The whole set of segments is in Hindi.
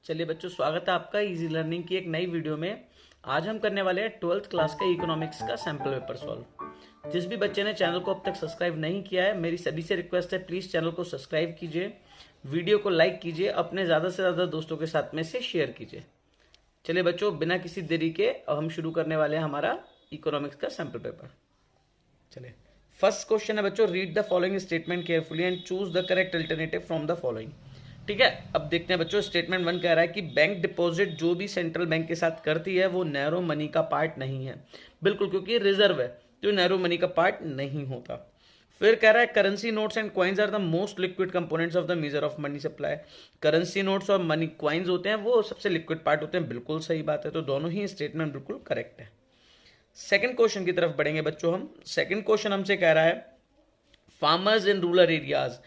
चलिए बच्चों, स्वागत है आपका इजी लर्निंग की एक नई वीडियो में। आज हम करने वाले हैं 12th क्लास का इकोनॉमिक्स का सैम्पल पेपर सॉल्व। जिस भी बच्चे ने चैनल को अब तक सब्सक्राइब नहीं किया है, मेरी सभी से रिक्वेस्ट है, प्लीज चैनल को सब्सक्राइब कीजिए, वीडियो को लाइक कीजिए, अपने ज्यादा से ज्यादा दोस्तों के साथ में से शेयर कीजिए। चलिए बच्चों, बिना किसी देरी के अब हम शुरू करने वाले हैं हमारा इकोनॉमिक्स का सैम्पल पेपर। चलिए, फर्स्ट क्वेश्चन है बच्चों, read the following statement carefully and choose the correct alternative from the following. ठीक है, अब देखते हैं बच्चों। स्टेटमेंट 1 कह रहा है कि बैंक डिपॉजिट जो भी सेंट्रल बैंक के साथ करती है वो नैरो मनी का पार्ट नहीं है। बिल्कुल, क्योंकि रिजर्व है तो नैरो मनी का पार्ट नहीं होता। फिर कह रहा है currency notes and coins are the most liquid components of the measure of money supply. Currency notes और मनी क्वाइंस होते हैं वो सबसे लिक्विड पार्ट होते हैं। बिल्कुल सही बात है, तो दोनों ही स्टेटमेंट बिल्कुल करेक्ट है। सेकंड क्वेश्चन की तरफ बढ़ेंगे बच्चों हम। सेकंड क्वेश्चन हमसे कह रहा है farmers in rural areas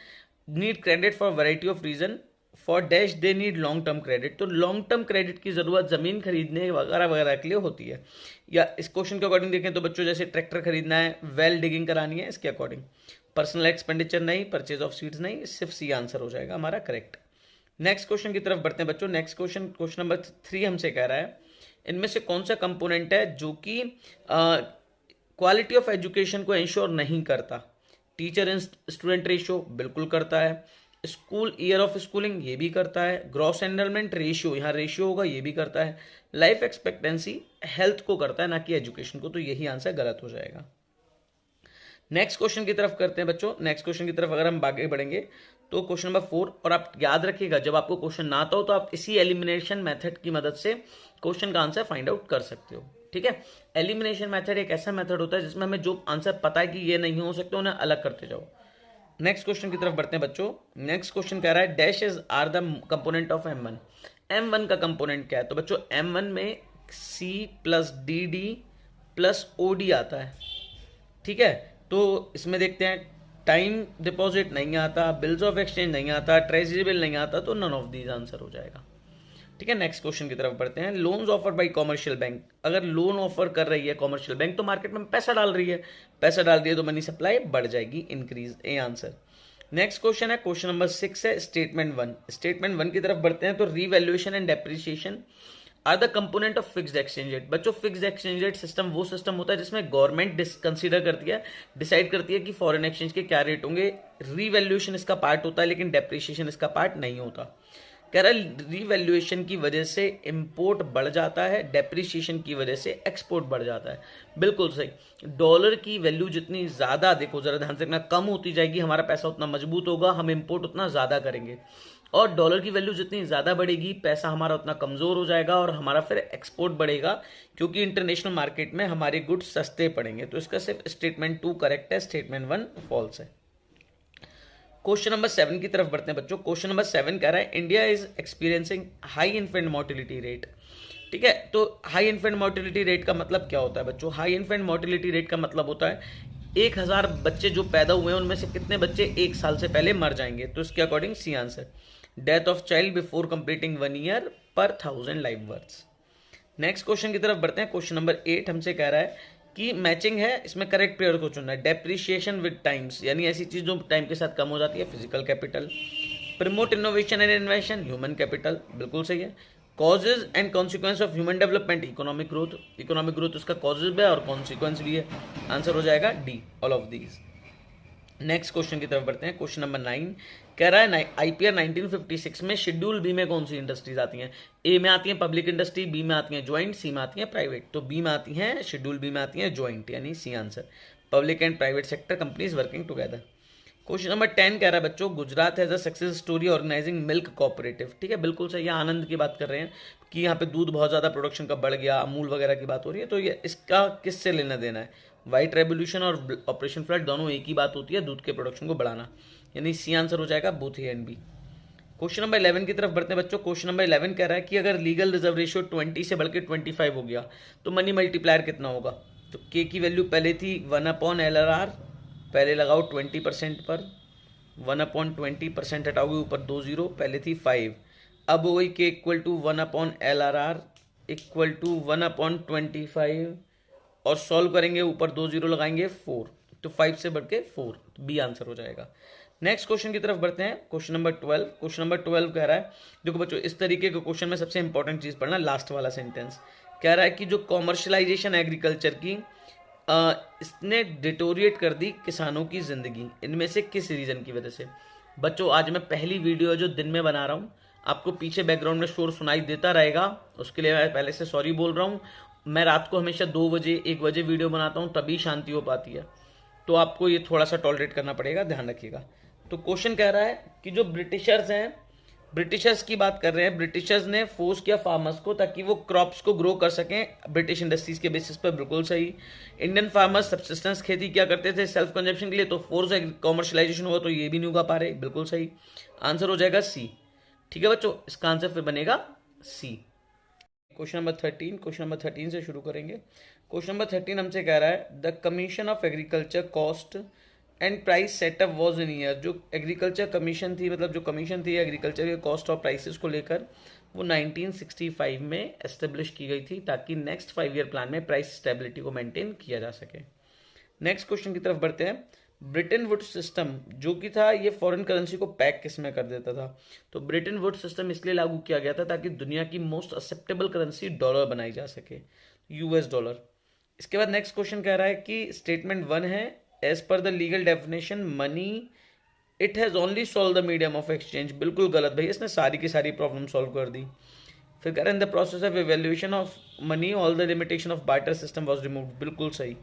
need credit for variety of reason, for dash they need long term credit. तो लॉन्ग टर्म क्रेडिट की जरूरत जमीन खरीदने वगैरह वगैरह के लिए होती है। या इस क्वेश्चन के अकॉर्डिंग देखें तो बच्चों, जैसे ट्रैक्टर खरीदना है, वेल डिगिंग करानी है, इसके अकॉर्डिंग। पर्सनल एक्सपेंडिचर नहीं, परचेज ऑफ सीड्स नहीं, सिर्फ सी आंसर हो जाएगा हमारा करेक्ट। नेक्स्ट क्वेश्चन की तरफ बढ़ते हैं बच्चों। नेक्स्ट क्वेश्चन, क्वेश्चन नंबर 3 हमसे कह रहा है इनमें से कौन सा कंपोनेंट है जो कि क्वालिटी ऑफ एजुकेशन को इंश्योर नहीं करता। टीचर एंड स्टूडेंट रेशियो बिल्कुल करता है। स्कूल ईयर ऑफ स्कूलिंग ये भी करता है। ग्रॉस एनरोलमेंट रेशियो, यहाँ रेशियो होगा, ये भी करता है। लाइफ एक्सपेक्टेंसी हेल्थ को करता है, ना कि एजुकेशन को, तो यही आंसर गलत हो जाएगा। नेक्स्ट क्वेश्चन की तरफ करते हैं बच्चों। नेक्स्ट क्वेश्चन की तरफ अगर हम आगे बढ़ेंगे तो क्वेश्चन नंबर 4, और आप याद रखिएगा जब आपको क्वेश्चन ना आता हो तो आप इसी एलिमिनेशन मेथड की मदद से क्वेश्चन का आंसर फाइंड आउट कर सकते हो। ठीक है, एलिमिनेशन मेथड एक ऐसा मेथड होता है जिसमें हमें जो आंसर पता है कि ये नहीं हो सकते उन्हें अलग करते जाओ। नेक्स्ट क्वेश्चन की तरफ बढ़ते हैं बच्चों। नेक्स्ट क्वेश्चन कह रहा है dash is are the component of M1। M1 का कंपोनेंट क्या है? तो बच्चों M1 में C plus DD plus OD आता है। ठीक है, तो इसमें देखते हैं टाइम डिपॉजिट नहीं आता, बिल्स ऑफ एक्सचेंज नहीं आता, ट्रेजरी बिल नहीं आता, तो नन ऑफ दीज आंसर हो जाएगा। ठीक है, नेक्स्ट क्वेश्चन की तरफ बढ़ते हैं। Loans offer by commercial bank, अगर लोन ऑफर कर रही है कॉमर्शियल बैंक तो मार्केट में पैसा डाल रही है, पैसा डाल दिया तो मनी सप्लाई बढ़ जाएगी, increase, A answer. Next question है, क्वेश्चन नंबर 6 है स्टेटमेंट 1। स्टेटमेंट 1 की तरफ बढ़ते हैं तो revaluation and depreciation are the component of fixed exchange rate. बच्चों, फिक्स्ड एक्सचेंज रेट सिस्टम वो सिस्टम होता है जिसमें गवर्नमेंट कंसीडर करती है, डिसाइड करती है कि फॉरेन एक्सचेंज के क्या रेट होंगे। रीवैल्यूएशन इसका पार्ट होता है लेकिन डेप्रिसिएशन इसका पार्ट नहीं होता। कह रहा है रीवैल्यूएशन की वजह से इंपोर्ट बढ़ जाता है, डेप्रिसिएशन की वजह से एक्सपोर्ट बढ़ जाता है। बिल्कुल सही। डॉलर की वैल्यू जितनी ज्यादा, देखो जरा ध्यान से देखना, कम होती जाएगी, हमारा पैसा उतना मजबूत होगा, हम इंपोर्ट उतना ज्यादा करेंगे। और डॉलर की वैल्यू जितनी ज्यादा बढ़ेगी, पैसा हमारा उतना कमजोर हो जाएगा और हमारा फिर एक्सपोर्ट बढ़ेगा, क्योंकि इंटरनेशनल मार्केट में हमारे गुड्स सस्ते पड़ेंगे। तो इसका सिर्फ स्टेटमेंट 2 करेक्ट है, स्टेटमेंट 1 फॉल्स है। क्वेश्चन नंबर 7 की तरफ बढ़ते हैं बच्चों। क्वेश्चन नंबर 7 कह रहा है India is experiencing high infant mortality rate. ठीक है, तो हाई इन्फेंट मोर्टिलिटी रेट का मतलब क्या होता है बच्चों? हाई इन्फेंट मोर्टिलिटी रेट का मतलब होता है 1000 बच्चे जो पैदा हुए हैं उनमें से कितने बच्चे 1 साल से पहले मर जाएंगे। तो इसके according C answer, death of child before completing 1 year पर 1000 लाइव बर्थ्स। नेक्स्ट क्वेश्चन की तरफ बढ़ते हैं। क्वेश्चन नंबर 8 हमसे कह रहा है कि मैचिंग है, इसमें करेक्ट पेयर को चुनना है। डेप्रिसिएशन विद टाइम्स, यानी ऐसी चीज जो टाइम के साथ कम हो जाती है, physical capital. Promote innovation and invention, human capital, बिल्कुल सही है। Causes and consequence of human development, economic growth. Economic growth उसका कॉजेज भी है और कॉन्सिक्वेंस भी है, आंसर हो जाएगा D, all of these. Next question की तरफ बढ़ते हैं। क्वेश्चन नंबर 9 कह रहा है IPR 1956 में शेड्यूल बी में कौन सी इंडस्ट्रीज आती हैं? ए में आती है पब्लिक इंडस्ट्री, बी में आती है ज्वाइंट, सी में आती है प्राइवेट। तो बी में आती है, शेड्यूल बी में आती है ज्वाइंट, यानी C answer, public and private sector companies working together. Question number 10 कह रहा है बच्चों Gujarat has a success story organizing milk cooperative. ठीक है, बिल्कुल सही है, आनंद की बात कर रहे हैं कि यहाँ पे दूध बहुत ज्यादा प्रोडक्शन का बढ़ गया, अमूल वगैरह की बात हो रही है। तो ये इसका किससे लेना देना है? व्हाइट रेवोल्यूशन और ऑपरेशन फ्लड दोनों एक ही बात होती है, दूध के प्रोडक्शन को बढ़ाना, यानी सी आंसर हो जाएगा both A and B. Question number 11 की तरफ बढ़ते हैं बच्चों। क्वेश्चन नंबर 11 कह रहा है कि अगर लीगल रिजर्व रेशियो 20 से बढ़ के 25 हो गया तो मनी मल्टीप्लायर कितना होगा? तो के की वैल्यू पहले थी 1/LRR, पहले लगाओ 20% पर, 1/20% हटाओगे ऊपर 2 जीरो, पहले थी 5, अब हो गई के equal to 1/LRR equal to 1/25 और सॉल्व करेंगे, ऊपर 2 जीरो लगाएंगे 4, तो 5 से बढ़ के 4, तो बी आंसर हो जाएगा। नेक्स्ट क्वेश्चन की तरफ बढ़ते हैं, क्वेश्चन नंबर 12। क्वेश्चन नंबर 12 कह रहा है, देखो बच्चों इस तरीके के क्वेश्चन में सबसे इंपॉर्टेंट चीज पढ़ना लास्ट वाला सेंटेंस। कह रहा है कि जो कॉमर्शलाइजेशन एग्रीकल्चर की इसने डिटोरिएट कर दी किसानों की जिंदगी, इनमें से किस रीजन की वजह से। बच्चों आज मैं पहली वीडियो जो दिन में बना रहा हूँ, आपको पीछे बैकग्राउंड में शोर सुनाई देता रहेगा, उसके लिए मैं पहले से सॉरी बोल रहा हूँ। मैं रात को हमेशा 2 बजे 1 बजे वीडियो बनाता हूँ, तभी शांति हो पाती है, तो आपको ये थोड़ा सा टॉलरेट करना पड़ेगा, ध्यान रखिएगा। तो क्वेश्चन कह रहा है कि जो ब्रिटिशर्स हैं, ब्रिटिशर्स की बात कर रहे हैं, ब्रिटिशर्स ने फोर्स किया फार्मर्स को ताकि वो क्रॉप्स को ग्रो कर सकें ब्रिटिश इंडस्ट्रीज के बेसिस पर, बिल्कुल सही। इंडियन फार्मर्स सब्सिस्टेंस खेती क्या करते थे सेल्फ कंजप्शन के लिए, तो फोर्स कॉमर्शलाइजेशन हुआ तो ये भी नहीं उगा पा रहे, बिल्कुल सही। आंसर हो जाएगा सी। ठीक है बच्चों, इसका आंसर फिर बनेगा सी। क्वेश्चन नंबर 13, क्वेश्चन नंबर 13 से शुरू करेंगे। क्वेश्चन नंबर 13 हमसे कह रहा है the commission of agriculture cost and price setup was in year. जो एग्रीकल्चर कमीशन थी, मतलब जो कमीशन थी एग्रीकल्चर के कॉस्ट और प्राइसेस को लेकर, वो 1965 में एस्टेब्लिश की गई थी ताकि नेक्स्ट 5 ईयर प्लान में प्राइस स्टेबिलिटी को मेंटेन किया जा सके। नेक्स्ट क्वेश्चन की तरफ बढ़ते हैं। ब्रिटेन वुड सिस्टम जो कि था, ये फॉरेन करेंसी को पैक किस में कर देता था, तो ब्रिटेन वुड सिस्टम इसलिए लागू किया गया था ताकि दुनिया की मोस्ट एक्सेप्टेबल करेंसी डॉलर बनाई जा सके, यूएस डॉलर। इसके बाद नेक्स्ट क्वेश्चन कह रहा है कि स्टेटमेंट 1 है, as per the legal definition money it has only solve the medium of exchange, बिल्कुल गलत भाई, इसने सारी की सारी प्रॉब्लम सॉल्व कर दी। फिर कह रहे हैं in the process of evaluation of money all the limitation of barter system was removed, बिल्कुल सही।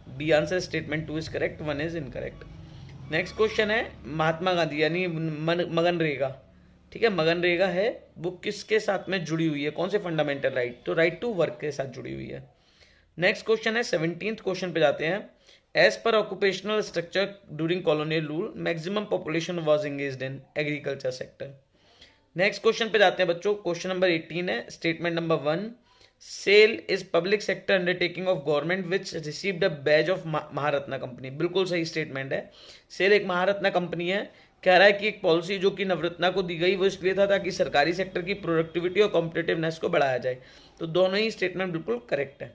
B answer statement 2 is correct, 1 is incorrect. Next question है महात्मा गांधी यानी मगनरेगा, ठीक है, मगनरेगा है वो किसके साथ में जुड़ी हुई है, कौन से फंडामेंटल राइट, तो राइट टू वर्क के साथ जुड़ी हुई है। नेक्स्ट क्वेश्चन है 17th क्वेश्चन पे जाते हैं। As per occupational structure during colonial rule maximum population was engaged in agriculture sector. Next question पे जाते हैं बच्चों, क्वेश्चन नंबर 18 है, statement number 1 SAIL is public sector undertaking of government which received a badge of Maharatna company, बिल्कुल सही स्टेटमेंट है। सेल एक महारत्ना कंपनी है। कह रहा है कि एक पॉलिसी जो कि नवरत्ना को दी गई वो इसलिए था ताकि सरकारी सेक्टर की प्रोडक्टिविटी और कॉम्पिटिटिवनेस को बढ़ाया जाए, तो दोनों ही स्टेटमेंट बिल्कुल करेक्ट है।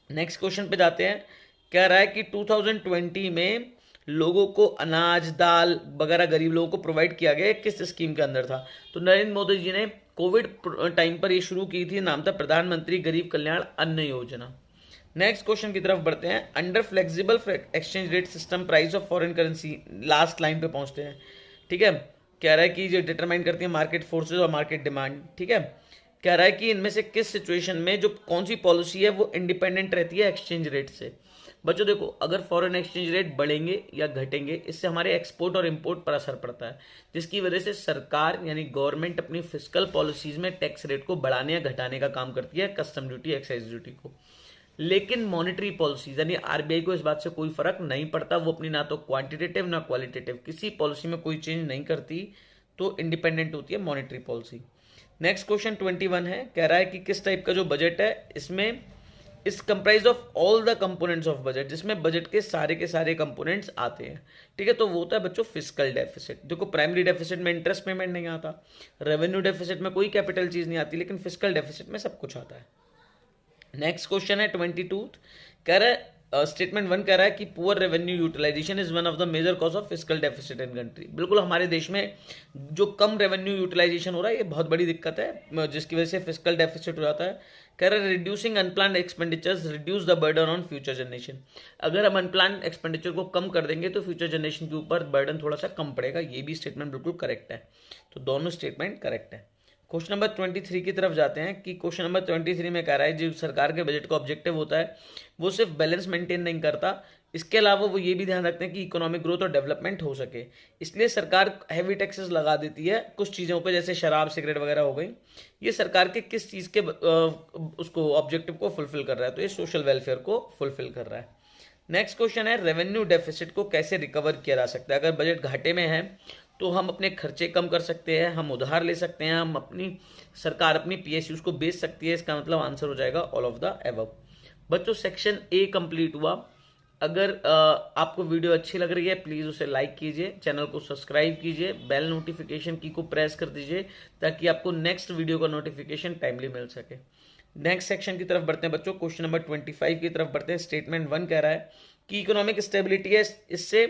नेक्स्ट क्वेश्चन पे जाते हैं। कह रहा है कि 2020 में लोगों को अनाज दाल वगैरह गरीब लोगों को प्रोवाइड किया गया, किस स्कीम के अंदर था, तो नरेंद्र मोदी जी ने कोविड टाइम पर ये शुरू की थी, नाम था प्रधानमंत्री गरीब कल्याण अन्न योजना। नेक्स्ट क्वेश्चन की तरफ बढ़ते हैं। Under flexible exchange rate system price of foreign currency, last line पे पहुंचते हैं, ठीक है। कह रहा है कि जो डिटरमाइन करती है मार्केट फोर्सेज और मार्केट डिमांड, ठीक है। कह रहा है कि इनमें से किस सिचुएशन में जो कौन सी पॉलिसी है वो इंडिपेंडेंट रहती है एक्सचेंज रेट से। बच्चों देखो, अगर फॉरेन एक्सचेंज रेट बढ़ेंगे या घटेंगे, इससे हमारे एक्सपोर्ट और इंपोर्ट पर असर पड़ता है, जिसकी वजह से सरकार यानी गवर्नमेंट अपनी फिस्कल पॉलिसीज में टैक्स रेट को बढ़ाने या घटाने का काम करती है, कस्टम ड्यूटी एक्साइज ड्यूटी को। लेकिन मॉनेटरी पॉलिसीज यानी आरबीआई को इस बात से कोई फर्क नहीं पड़ता, वो अपनी ना तो क्वांटिटेटिव ना क्वालिटेटिव किसी पॉलिसी में कोई चेंज नहीं करती, तो इंडिपेंडेंट होती है मॉनेटरी पॉलिसी। नेक्स्ट क्वेश्चन 21 है। कह रहा है कि किस टाइप का जो बजट है, इसमें इस comprise of all the components of budget, जिसमें बजट के सारे कंपोनेंट्स आते हैं, ठीक है। तो वो होता है बच्चों फिस्कल डेफिसिट। देखो प्राइमरी डेफिसिट में इंटरेस्ट पेमेंट नहीं आता, रेवेन्यू डेफिसिट में कोई कैपिटल चीज नहीं आती, लेकिन फिस्कल डेफिसिट में सब कुछ आता है। नेक्स्ट क्वेश्चन है 22। कह रहा है स्टेटमेंट 1 कह रहा है कि poor revenue utilization is one of the major cause of fiscal deficit in country. बिल्कुल, हमारे देश में जो कम रेवेन्यू यूटिलाइजेशन हो रहा है ये बहुत बड़ी दिक्कत है, जिसकी वजह से फिस्कल डेफिसिट हो जाता है। कह रहा है reducing unplanned expenditures reduce the burden on future generation. अगर हम अनप्लान्ड एक्सपेंडिचर को कम कर देंगे तो फ्यूचर जनरेशन के ऊपर बर्डन थोड़ा सा कम पड़ेगा, ये भी स्टेटमेंट बिल्कुल करेक्ट है, तो दोनों स्टेटमेंट करेक्ट है। क्वेश्चन नंबर 23 की तरफ जाते हैं कि क्वेश्चन नंबर 23 में कह रहा है जो सरकार के बजट का ऑब्जेक्टिव होता है वो सिर्फ बैलेंस मेंटेन नहीं करता, इसके अलावा वो ये भी ध्यान रखते हैं कि इकोनॉमिक ग्रोथ और डेवलपमेंट हो सके, इसलिए सरकार हैवी टैक्सेस लगा देती है कुछ चीज़ों पे, जैसे शराब सिगरेट वगैरह हो गई। ये सरकार के किस चीज़ के उसको ऑब्जेक्टिव को फुलफिल कर रहा है, तो ये सोशल वेलफेयर को फुलफिल कर रहा है। नेक्स्ट क्वेश्चन है रेवेन्यू डेफिसिट को कैसे रिकवर किया जा सकता है। अगर बजट घाटे में है तो हम अपने खर्चे कम कर सकते हैं, हम उधार ले सकते हैं, हम अपनी सरकार अपनी पीएसयूज को बेच सकती है, इसका मतलब आंसर हो जाएगा ऑल ऑफ द एबव। बच्चों सेक्शन ए कंप्लीट हुआ। अगर आपको वीडियो अच्छी लग रही है प्लीज उसे लाइक कीजिए, चैनल को सब्सक्राइब कीजिए, बेल नोटिफिकेशन की को प्रेस कर दीजिए ताकि आपको नेक्स्ट वीडियो का नोटिफिकेशन टाइमली मिल सके। नेक्स्ट सेक्शन की तरफ बढ़ते हैं बच्चों, क्वेश्चन नंबर 25 की तरफ बढ़ते हैं। स्टेटमेंट 1 कह रहा है कि इकोनॉमिक स्टेबिलिटी है, इससे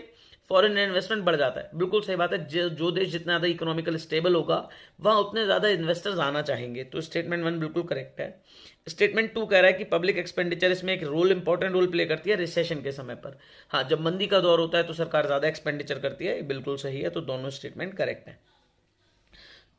फॉरेन इन्वेस्टमेंट बढ़ जाता है। बिल्कुल सही बात है, जो देश जितना ज्यादा इकोनॉमिकल स्टेबल होगा वहां उतने ज्यादा इन्वेस्टर्स आना चाहेंगे। तो स्टेटमेंट 1 बिल्कुल करेक्ट है। स्टेटमेंट 2 कह रहा है कि पब्लिक एक्सपेंडिचर इसमें एक इंपॉर्टेंट रोल प्ले करती है रिसेशन के समय पर। हाँ, जब मंदी का दौर होता है तो सरकार ज्यादा एक्सपेंडिचर करती है, बिल्कुल सही है। तो दोनों स्टेटमेंट करेक्ट है।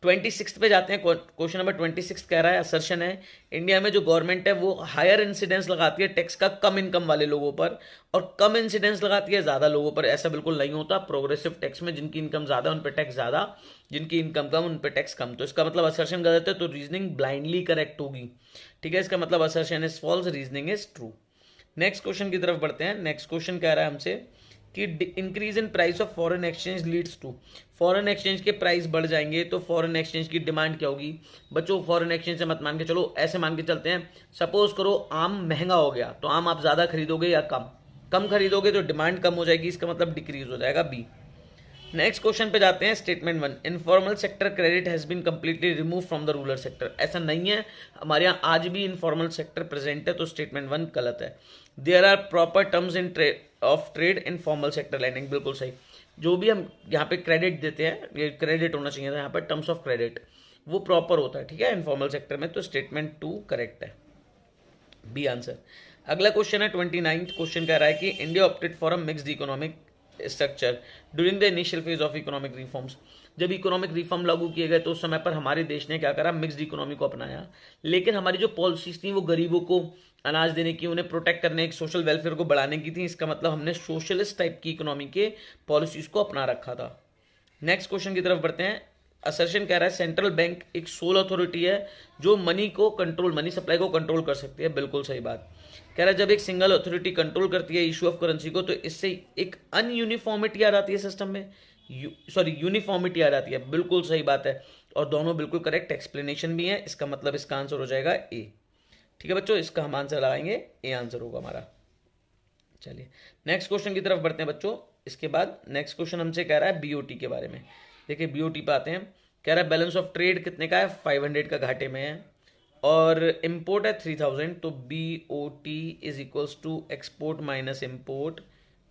26 पे जाते हैं। क्वेश्चन नंबर 26 कह रहा है, असर्शन है इंडिया में जो गवर्नमेंट है वो हायर इंसिडेंस लगाती है टैक्स का कम इनकम वाले लोगों पर, और कम इंसिडेंस लगाती है ज्यादा लोगों पर। ऐसा बिल्कुल नहीं होता। प्रोग्रेसिव टैक्स में जिनकी इनकम ज्यादा उन पर टैक्स ज्यादा, जिनकी इनकम कम उन पर टैक्स कम। तो इसका मतलब असर्शन गलत है, तो रीजनिंग ब्लाइंडली करेक्ट होगी। ठीक है, इसका मतलब assertion is false, reasoning is true. Next question की तरफ बढ़ते हैं। नेक्स्ट क्वेश्चन कह रहा है हमसे कि increase in price of foreign exchange leads to, foreign exchange के प्राइस बढ़ जाएंगे तो फॉरेन एक्सचेंज की डिमांड क्या होगी। बच्चों फॉरेन एक्सचेंज से मत मान के चलो, ऐसे मान के चलते हैं, सपोज करो आम महंगा हो गया तो आम आप ज्यादा खरीदोगे या कम, कम खरीदोगे तो डिमांड कम हो जाएगी, इसका मतलब डिक्रीज हो जाएगा, बी। नेक्स्ट क्वेश्चन पे जाते हैं। Statement 1, informal sector credit has been completely remove from the rural sector. ऐसा नहीं है, हमारे यहाँ आज भी इनफॉर्मल सेक्टर प्रेजेंट है, तो स्टेटमेंट 1 गलत है। There are proper terms in of trade in formal sector lending, बिल्कुल सही। जो भी हम यहाँ पे क्रेडिट देते हैं, ये क्रेडिट होना चाहिए था यहाँ पर, टर्म्स ऑफ क्रेडिट वो प्रॉपर होता है, ठीक है, इनफॉर्मल सेक्टर में। तो स्टेटमेंट 2 करेक्ट है, बी आंसर। अगला क्वेश्चन है 29th क्वेश्चन कह रहा है कि India opted for a mixed economic structure during the initial phase of economic reforms. जब इकोनॉमिक रिफॉर्म लागू किए गए तो उस समय पर हमारे देश ने क्या करा, मिक्स्ड इकोनॉमी को अपनाया। लेकिन हमारी जो पॉलिसीज थी वो गरीबों को अनाज देने की, उन्हें प्रोटेक्ट करने, एक सोशल वेलफेयर को बढ़ाने की थी। इसका मतलब हमने सोशलिस्ट टाइप की इकोनॉमी के पॉलिसीज को अपना रखा था। नेक्स्ट क्वेश्चन की तरफ बढ़ते हैं। असर्शन कह रहा है सेंट्रल बैंक एक सोल अथॉरिटी है जो मनी सप्लाई को कंट्रोल कर सकती है, बिल्कुल सही बात। कह रहा है जब एक सिंगल अथॉरिटी कंट्रोल करती है इशू ऑफ करेंसी को तो इससे एक अनयूनिफॉर्मिटी आ जाती है सिस्टम में, यूनिफॉर्मिटी आ जाती है, बिल्कुल सही बात है। और दोनों बिल्कुल करेक्ट एक्सप्लेनेशन भी है, इसका मतलब इसका आंसर हो जाएगा ए। ठीक है बच्चों, इसका हम आंसर लगाएंगे, ए आंसर होगा हमारा। चलिए नेक्स्ट क्वेश्चन की तरफ बढ़ते हैं बच्चों। इसके बाद नेक्स्ट क्वेश्चन हमसे कह रहा है बीओटी के बारे में। देखिए बीओटी पे आते हैं। कह रहा है बैलेंस ऑफ ट्रेड कितने का है, 500 का घाटे में है, और इम्पोर्ट है 3000। तो BOT is equals to export minus import,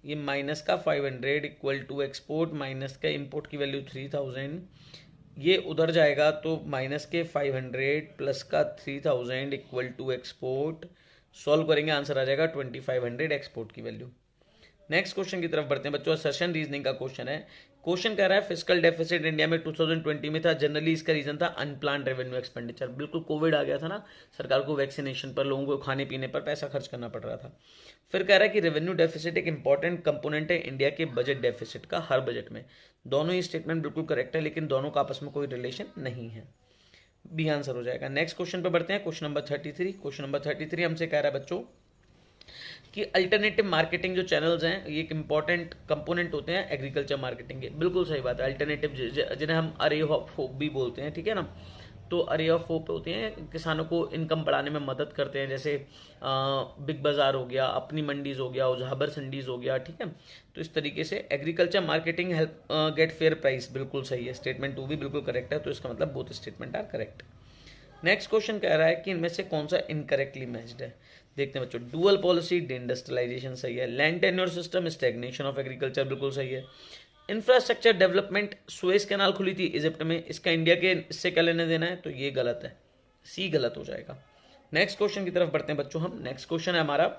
ये माइनस का 500 इक्वल टू एक्सपोर्ट माइनस का इम्पोर्ट की वैल्यू 3000, ये उधर जाएगा तो माइनस के 500 प्लस का 3000 इक्वल टू एक्सपोर्ट। सॉल्व करेंगे आंसर आ जाएगा 2500 एक्सपोर्ट की वैल्यू। नेक्स्ट क्वेश्चन की तरफ बढ़ते हैं बच्चों। सेशन रीजनिंग का क्वेश्चन है। क्वेश्चन कह रहा है फिस्कल डेफिसिट इंडिया में 2020 में था, जनरली इसका रीजन था अनप्लान्ड रेवेन्यू एक्सपेंडिचर। बिल्कुल कोविड आ गया था ना, सरकार को वैक्सीनेशन पर, लोगों को खाने पीने पर पैसा खर्च करना पड़ रहा था। फिर कह रहा है कि रेवेन्यू डेफिसिट एक इंपॉर्टेंट कंपोनेंट है इंडिया के बजट डेफिसिट का, हर बजट में। दोनों ही स्टेटमेंट बिल्कुल करेक्ट है, लेकिन दोनों का आपस में कोई रिलेशन नहीं है, बी आंसर हो जाएगा। नेक्स्ट क्वेश्चन पे बढ़ते हैं। Question number 33। क्वेश्चन नंबर 33 हमसे कह रहा है बच्चों कि अल्टरनेटिव मार्केटिंग जो चैनल्स हैं ये एक इंपॉर्टेंट कंपोनेंट होते हैं एग्रीकल्चर मार्केटिंग के, बिल्कुल सही बात है। अल्टरनेटिव जिन्हें हम अरे ऑफ होप भी बोलते हैं, ठीक है ना, तो अरे ऑफ होप होती हैं, किसानों को इनकम बढ़ाने में मदद करते हैं। जैसे बिग बाजार हो गया, अपनी मंडीज हो गया, उजाबर संडीज हो गया, ठीक है। तो इस तरीके से agriculture marketing help gate fair price, बिल्कुल सही है। स्टेटमेंट 2 भी बिल्कुल करेक्ट है, तो इसका मतलब both statement are correct. Next question कह रहा है कि इनमें से कौन सा इनकरेक्टली मैच्ड है। देखते हैं बच्चों। डुअल पॉलिसी डिइंडस्ट्रियलाइजेशन सही है, land tenure system stagnation of agriculture बिल्कुल सही है, इंफ्रास्ट्रक्चर डेवलपमेंट सुएज कैनाल खुली थी इजिप्ट में, इसका इंडिया के इससे क्या लेने देना है, तो ये गलत है, सी गलत हो जाएगा। नेक्स्ट क्वेश्चन की तरफ बढ़ते हैं बच्चों हम। नेक्स्ट क्वेश्चन है हमारा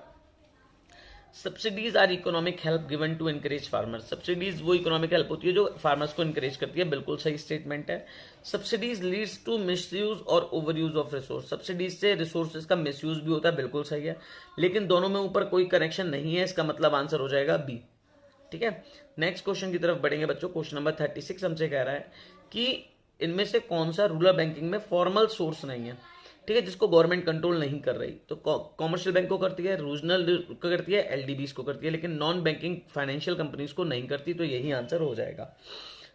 subsidies are economic help given to encourage farmers. Subsidies वो इकोनॉमिक हेल्प होती है जो फार्मर्स को इनकरेज करती है, बिल्कुल सही स्टेटमेंट है। सब्सिडीज लीड्स टू मिसयूज और ओवरयूज ऑफ रिसोर्स, सब्सिडीज से रिसोर्सेज का मिसयूज भी होता है, बिल्कुल सही है, लेकिन दोनों में ऊपर कोई कनेक्शन नहीं है, इसका मतलब आंसर हो जाएगा बी। ठीक है, नेक्स्ट क्वेश्चन की तरफ बढ़ेंगे बच्चों। क्वेश्चन नंबर 36 हमसे कह रहा है कि इनमें से कौन सा रूरल बैंकिंग में फॉर्मल सोर्स नहीं है, ठीक है, जिसको गवर्नमेंट कंट्रोल नहीं कर रही। तो कॉमर्शियल बैंक को करती है, रीजनल को करती है, एलडीबीज को करती है, लेकिन नॉन बैंकिंग फाइनेंशियल कंपनीज को नहीं करती, तो यही आंसर हो जाएगा।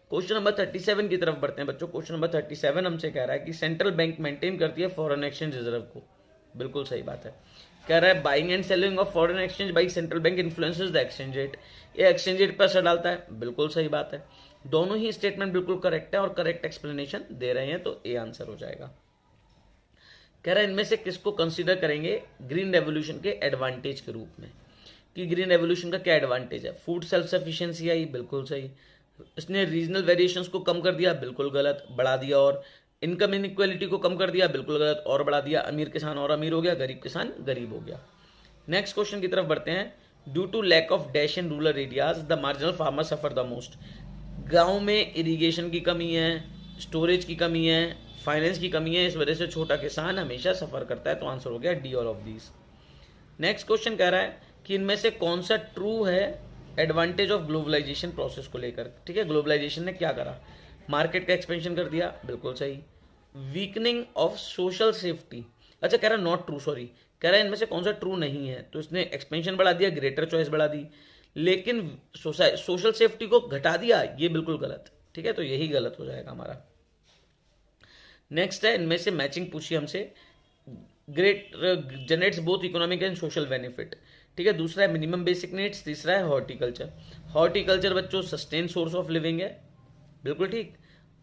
क्वेश्चन नंबर 37 की तरफ बढ़ते हैं बच्चों। क्वेश्चन नंबर 37 हमसे कह रहा है कि सेंट्रल बैंक मेंटेन करती है फॉरेन एक्सचेंज रिजर्व को, बिल्कुल सही बात है। कह रहा है buying and selling of foreign exchange by central bank influences the exchange rate, ये एक्सचेंज रेट पर असर डालता है, बिल्कुल सही बात है। दोनों ही स्टेटमेंट बिल्कुल करेक्ट है और करेक्ट एक्सप्लेनेशन दे रहे हैं, तो ए आंसर हो जाएगा। कह रहा है इनमें से किसको कंसीडर करेंगे ग्रीन रेवोल्यूशन के एडवांटेज के रूप में, कि ग्रीन रेवोल्यूशन का क्या एडवांटेज है। फूड सेल्फ सफिशिएंसी आई, बिल्कुल सही। इसने रीजनल वेरिएशंस को कम कर दिया, बिल्कुल गलत, बढ़ा दिया। और इनकम इनइक्वालिटी को कम कर दिया, बिल्कुल गलत, और बढ़ा दिया। अमीर किसान और अमीर हो गया, गरीब किसान गरीब हो गया। नेक्स्ट क्वेश्चन की तरफ बढ़ते हैं। Due to lack of dash in rural areas the marginal farmer suffer the most. गांव में इरिगेशन की कमी है, स्टोरेज की कमी है, फाइनेंस की कमी है, इस वजह से छोटा किसान हमेशा सफर करता है। तो आंसर हो गया D, all of these. Next question कह रहा है कि इनमें से कौन सा ट्रू है एडवांटेज ऑफ ग्लोबलाइजेशन प्रोसेस को लेकर। ठीक है, ग्लोबलाइजेशन ने क्या करा, मार्केट का एक्सपेंशन कर दिया, बिल्कुल सही। वीकनिंग ऑफ सोशल सेफ्टी, अच्छा कह रहा है नॉट ट्रू, सॉरी, कह रहा है इनमें से कौन सा ट्रू नहीं है। तो इसने एक्सपेंशन बढ़ा दिया, ग्रेटर चॉइस बढ़ा दी, लेकिन सोशल सेफ्टी को घटा दिया, ये बिल्कुल गलत। ठीक है, तो यही गलत हो जाएगा हमारा। नेक्स्ट है, इनमें से मैचिंग पूछिए हमसे। Great generates both economic and social benefit. ठीक है, दूसरा है मिनिमम बेसिक नीड्स, तीसरा है हॉर्टिकल्चर। हॉर्टिकल्चर बच्चों सस्टेन सोर्स ऑफ लिविंग है, बिल्कुल ठीक।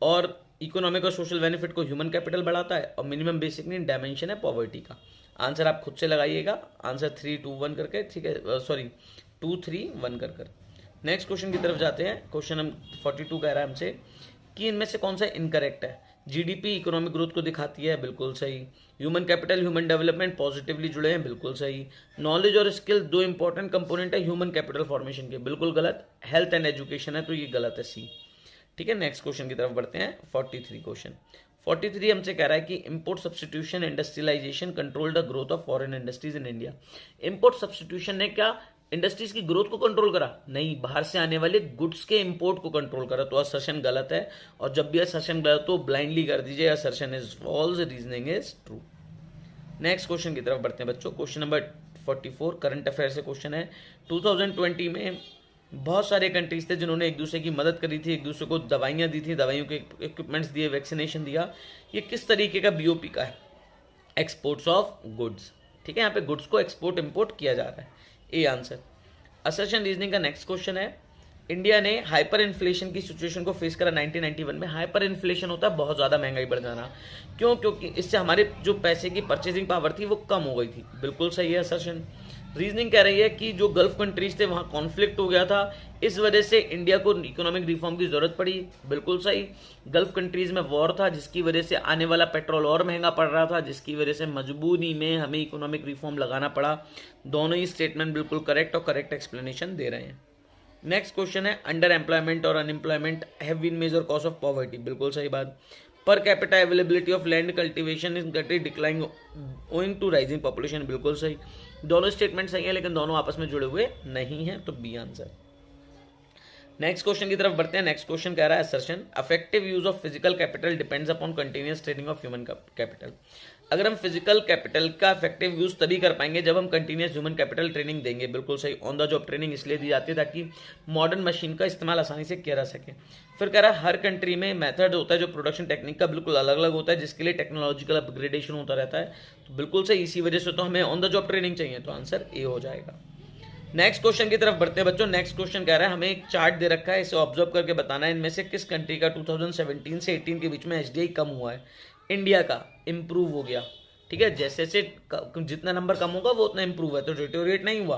और इकोनॉमिक और सोशल बेनिफिट को ह्यूमन कैपिटल बढ़ाता है, और मिनिमम बेसिक नीड डायमेंशन है पॉवर्टी का। आंसर आप खुद से लगाइएगा, आंसर 3 2 1 करके, ठीक है, सॉरी 2 3 1 कर। नेक्स्ट क्वेश्चन की तरफ जाते हैं। क्वेश्चन नंबर 42 कह रहा है हमसे कि इनमें से कौन सा इनकरेक्ट है। जीडीपी इकोनॉमिक ग्रोथ को दिखाती है, बिल्कुल सही। Human capital human development positively जुड़े हैं, बिल्कुल सही। नॉलेज और स्किल दो इंपॉर्टेंट कंपोनेंट है ह्यूमन कैपिटल फॉर्मेशन के, बिल्कुल गलत। हेल्थ एंड एजुकेशन है, तो ये गलत है, सी। ठीक है, नेक्स्ट क्वेश्चन की तरफ बढ़ते हैं। 43 क्वेश्चन 43 हमसे कह रहा है कि import substitution industrialization control the growth of foreign industries in India. Import substitution ने क्या इंडस्ट्रीज की ग्रोथ को कंट्रोल करा? नहीं, बाहर से आने वाले गुड्स के इंपोर्ट को कंट्रोल करा। तो असर्शन गलत है, और जब भी असर्शन गलत तो ब्लाइंडली कर दीजिए assertion is false, reasoning is true. Next question की तरफ बढ़ते हैं बच्चों। क्वेश्चन नंबर 44 करंट अफेयर से क्वेश्चन है। 2020 में बहुत सारे कंट्रीज थे जिन्होंने एक दूसरे की मदद करी थी, एक दूसरे को दवाइयाँ दी थी, दवाइयों के इक्विपमेंट्स दिए, वैक्सीनेशन दिया। ये किस तरीके का बीओपी का है? Exports of goods. ठीक है, यहाँ पे गुड्स को एक्सपोर्ट इंपोर्ट किया जा रहा है, ए आंसर। असर्शन रीजनिंग का नेक्स्ट क्वेश्चन है। इंडिया ने हाइपर इन्फ्लेशन की सिचुएशन को फेस करा 1991 में। हाइपर इन्फ्लेशन होता है बहुत ज़्यादा महंगाई बढ़ जाना। क्यों? क्योंकि इससे हमारे जो पैसे की परचेजिंग पावर थी वो कम हो गई थी, बिल्कुल सही है असर्शन। रीजनिंग कह रही है कि जो गल्फ कंट्रीज थे वहाँ कॉन्फ्लिक्ट हो गया था, इस वजह से इंडिया को इकोनॉमिक रिफॉर्म की जरूरत पड़ी, बिल्कुल सही। गल्फ कंट्रीज में वॉर था जिसकी वजह से आने वाला पेट्रोल और महंगा पड़ रहा था, जिसकी वजह से मजबूरी में हमें इकोनॉमिक रिफॉर्म लगाना पड़ा। दोनों ही स्टेटमेंट बिल्कुल करेक्ट और करेक्ट एक्सप्लेनेशन दे रहे हैं। नेक्स्ट क्वेश्चन है, अंडर एम्प्लॉयमेंट और unemployment have been major cause of poverty, बिल्कुल सही बात। Per capita availability of land cultivation in country decline owing to rising population, बिल्कुल सही। दोनों स्टेटमेंट सही है लेकिन दोनों आपस में जुड़े हुए नहीं हैं, तो बी आंसर। नेक्स्ट क्वेश्चन की तरफ बढ़ते हैं। नेक्स्ट क्वेश्चन कह रहा है assertion effective use of physical capital depends upon continuous training of human capital. अगर हम फिजिकल कैपिटल का इफेक्टिव यूज तभी कर पाएंगे जब हम कंटिन्यूअस ह्यूमन कैपिटल ट्रेनिंग देंगे, बिल्कुल सही। ऑन द जॉब ट्रेनिंग इसलिए दी जाती है ताकि मॉडर्न मशीन का इस्तेमाल आसानी से किया जा सके। फिर कह रहा है हर कंट्री में मेथड होता है जो प्रोडक्शन टेक्निक का बिल्कुल अलग अलग होता है, जिसके लिए टेक्नोलॉजिकल अपग्रेडेशन होता रहता है, तो बिल्कुल सही। इसी वजह से तो हमें ऑन द जॉब ट्रेनिंग चाहिए, तो आंसर ए हो जाएगा। नेक्स्ट क्वेश्चन की तरफ बढ़ते हैं बच्चों। नेक्स्ट क्वेश्चन कह रहा है हमें एक चार्ट दे रखा है, इसे ऑब्जर्व करके बताना है इनमें से किस कंट्री का 2017 से 18 के बीच में एचडीआई कम हुआ है। इंडिया का इंप्रूव हो गया, ठीक है, जैसे जैसे जितना नंबर कम होगा वो उतना इंप्रूव है, तो डिटोरिएट नहीं हुआ।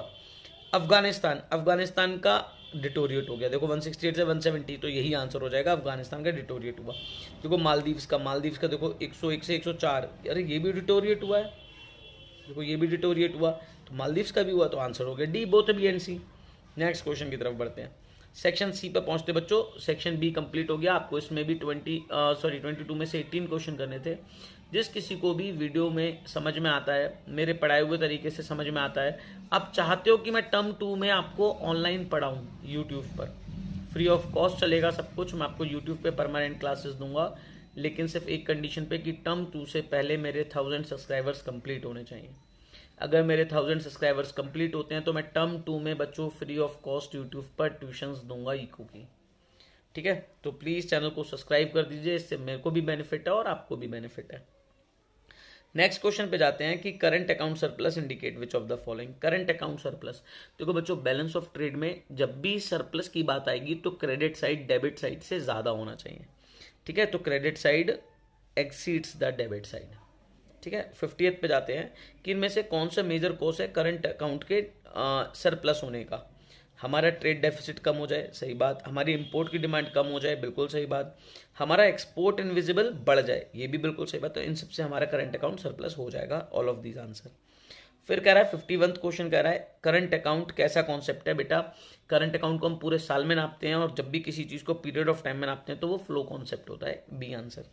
अफगानिस्तान का डिटोरिएट हो गया, देखो 168 से 170, तो यही आंसर हो जाएगा, अफगानिस्तान का डिटोरिएट हुआ। देखो मालदीव्स का देखो 101 से 104, अरे ये भी डिटोरिएट हुआ है, देखो ये भी डिटोरिएट हुआ, तो मालदीव्स का भी हुआ, तो आंसर हो गया D, both B and C. Next question की तरफ बढ़ते हैं। सेक्शन सी पर पहुंचते बच्चों, सेक्शन बी कंप्लीट हो गया। आपको इसमें भी 22 में से 18 क्वेश्चन करने थे। जिस किसी को भी वीडियो में समझ में आता है, मेरे पढ़ाए हुए तरीके से समझ में आता है, आप चाहते हो कि मैं टर्म 2 में आपको ऑनलाइन पढ़ाऊँ यूट्यूब पर, फ्री ऑफ कॉस्ट चलेगा सब कुछ, मैं आपको यूट्यूब पे परमानेंट क्लासेस दूंगा, लेकिन सिर्फ एक कंडीशन पे कि टर्म 2 से पहले मेरे 1000 सब्सक्राइबर्स कंप्लीट होने चाहिए। अगर मेरे 1000 सब्सक्राइबर्स कंप्लीट होते हैं तो मैं टर्म 2 में बच्चों फ्री ऑफ कॉस्ट यूट्यूब पर ट्यूशंस दूंगा इको की, ठीक है। तो प्लीज़ चैनल को सब्सक्राइब कर दीजिए, इससे मेरे को भी बेनिफिट है और आपको भी बेनिफिट है। नेक्स्ट क्वेश्चन पे जाते हैं कि current account surplus indicate which of the following. Current account surplus, देखो बच्चों बैलेंस ऑफ ट्रेड में जब भी सरप्लस की बात आएगी तो क्रेडिट साइड डेबिट साइड से ज़्यादा होना चाहिए, ठीक है। तो credit side exceeds the debit side, ठीक है। 50th पे जाते हैं कि इनमें से कौन सा मेजर कॉज है करंट अकाउंट के सरप्लस होने का। हमारा ट्रेड डेफिसिट कम हो जाए, सही बात। हमारी इंपोर्ट की डिमांड कम हो जाए, बिल्कुल सही बात। हमारा एक्सपोर्ट इनविजिबल बढ़ जाए, ये भी बिल्कुल सही बात। तो इन सबसे हमारा करंट अकाउंट सरप्लस हो जाएगा। All of these answer. फिर कह रहा है 51वां क्वेश्चन कह रहा है करंट अकाउंट कैसा कॉन्सेप्ट है बेटा। करंट अकाउंट को हम पूरे साल में नापते हैं और जब भी किसी चीज़ को पीरियड ऑफ टाइम में नापते हैं तो वो फ्लो कॉन्सेप्ट होता है, बी आंसर।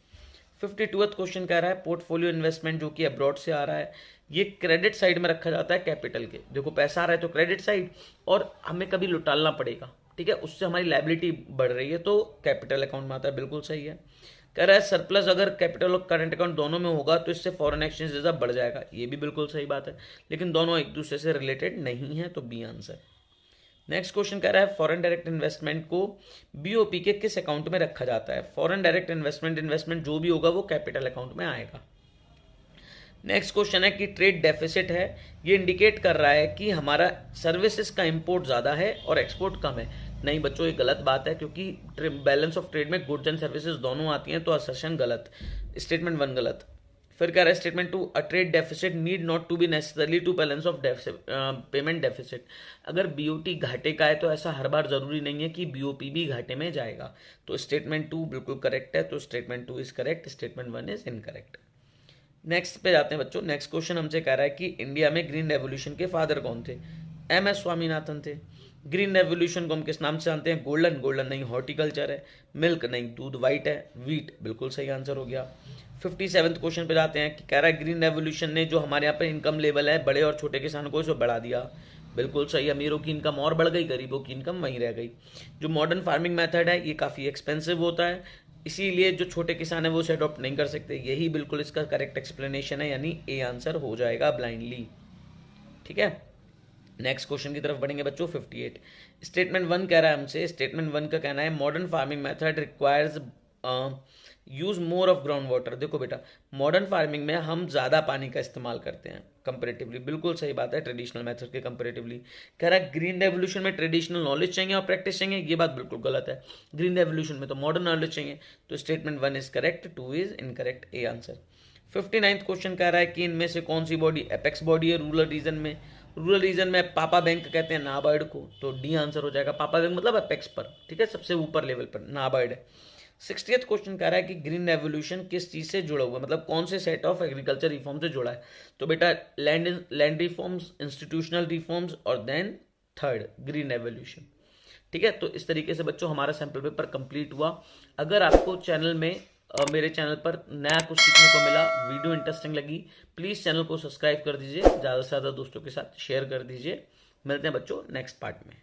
52वां क्वेश्चन कह रहा है पोर्टफोलियो इन्वेस्टमेंट जो कि अब्रॉड से आ रहा है, ये क्रेडिट साइड में रखा जाता है कैपिटल के। देखो पैसा आ रहा है तो क्रेडिट साइड, और हमें कभी लुटालना पड़ेगा, ठीक है, उससे हमारी लायबिलिटी बढ़ रही है तो कैपिटल अकाउंट में आता है, बिल्कुल सही है। कह रहा है सरप्लस अगर कैपिटल और करंट अकाउंट दोनों में होगा तो इससे फॉरेन एक्सचेंज रिजर्व बढ़ जाएगा, ये भी बिल्कुल सही बात है, लेकिन दोनों एक दूसरे से रिलेटेड नहीं है, तो बी आंसर। नेक्स्ट क्वेश्चन कह रहा है फॉरेन डायरेक्ट इन्वेस्टमेंट को बीओपी के किस अकाउंट में रखा जाता है। फॉरेन डायरेक्ट इन्वेस्टमेंट जो भी होगा वो कैपिटल अकाउंट में आएगा। नेक्स्ट क्वेश्चन है कि ट्रेड डेफिसिट है, ये इंडिकेट कर रहा है कि हमारा सर्विसेज का इंपोर्ट ज़्यादा है और एक्सपोर्ट कम है। नहीं बच्चों, ये गलत बात है, क्योंकि बैलेंस ऑफ ट्रेड में गुड्स एंड सर्विसेज दोनों आती हैं, तो असर्शन गलत, स्टेटमेंट 1 गलत। फिर कह रहा है statement 2 a trade deficit need not to be necessarily to balance of payment deficit. अगर बीओटी घाटे का है तो ऐसा हर बार जरूरी नहीं है कि बीओपी भी घाटे में जाएगा, तो स्टेटमेंट 2 बिल्कुल करेक्ट है, तो statement 2 is correct, statement 1 is incorrect. Next पे जाते हैं बच्चों। नेक्स्ट क्वेश्चन हमसे कह रहा है कि इंडिया में ग्रीन रेवोल्यूशन के फादर कौन थे। MS स्वामीनाथन थे। ग्रीन रेवोल्यूशन को हम किस नाम से जानते हैं। गोल्डन नहीं, हॉर्टिकल्चर है। मिल्क नहीं, दूध। वाइट है, वीट, बिल्कुल सही आंसर हो गया। 57th क्वेश्चन पे जाते हैं कि कह रहा है ग्रीन रेवोल्यूशन ने जो हमारे यहाँ पे इनकम लेवल है बड़े और छोटे किसानों को इसको बढ़ा दिया, बिल्कुल सही। अमीरों की इनकम और बढ़ गई, गरीबों की इनकम वहीं रह गई। जो मॉडर्न फार्मिंग मेथड है ये काफ़ी एक्सपेंसिव होता है, इसीलिए जो छोटे किसान है वो उसे अडॉप्ट नहीं कर सकते। यही बिल्कुल इसका करेक्ट एक्सप्लेनेशन है, यानी ए आंसर हो जाएगा ब्लाइंडली, ठीक है। नेक्स्ट क्वेश्चन की तरफ बढ़ेंगे बच्चों। 58 स्टेटमेंट 1 कह रहा है हमसे, स्टेटमेंट 1 का कहना है modern farming method requires use more of ground water. देखो बेटा, मॉडर्न फार्मिंग में हम ज़्यादा पानी का इस्तेमाल करते हैं कंपेरेटिवली, बिल्कुल सही बात है, ट्रेडिशनल मेथड के कंपेरेटिवली। कह रहा है ग्रीन रेवोल्यूशन में ट्रेडिशनल नॉलेज चाहिए और प्रैक्टिस चाहिए, ये बात बिल्कुल गलत है। ग्रीन रेवोल्यूशन में तो मॉडर्न नॉलेज चाहिए, तो statement 1 is correct, 2 is incorrect, A answer. 59th question कह रहा है कि इनमें से कौन सी बॉडी एपेक्स बॉडी है रूरल रीजन में। रूरल रीजन में पापा बैंक कहते हैं नाबार्ड को, तो डी आंसर हो जाएगा। पापा बैंक मतलब एपेक्स पर, ठीक है, सबसे ऊपर लेवल पर नाबार्ड है। 60th क्वेश्चन कह रहा है कि ग्रीन रेवोल्यूशन किस चीज से जुड़ा हुआ है, मतलब कौन से सेट ऑफ एग्रीकल्चर रिफॉर्म से जुड़ा है। तो बेटा लैंड रिफॉर्म्स, इंस्टीट्यूशनल रिफॉर्म्स और देन थर्ड ग्रीन रेवोल्यूशन, ठीक है। तो इस तरीके से बच्चों हमारा सैंपल पेपर कंप्लीट हुआ। अगर आपको चैनल में मेरे चैनल पर नया कुछ सीखने को मिला, वीडियो इंटरेस्टिंग लगी, प्लीज़ चैनल को सब्सक्राइब कर दीजिए, ज़्यादा से ज़्यादा दोस्तों के साथ शेयर कर दीजिए। मिलते हैं बच्चों नेक्स्ट पार्ट में।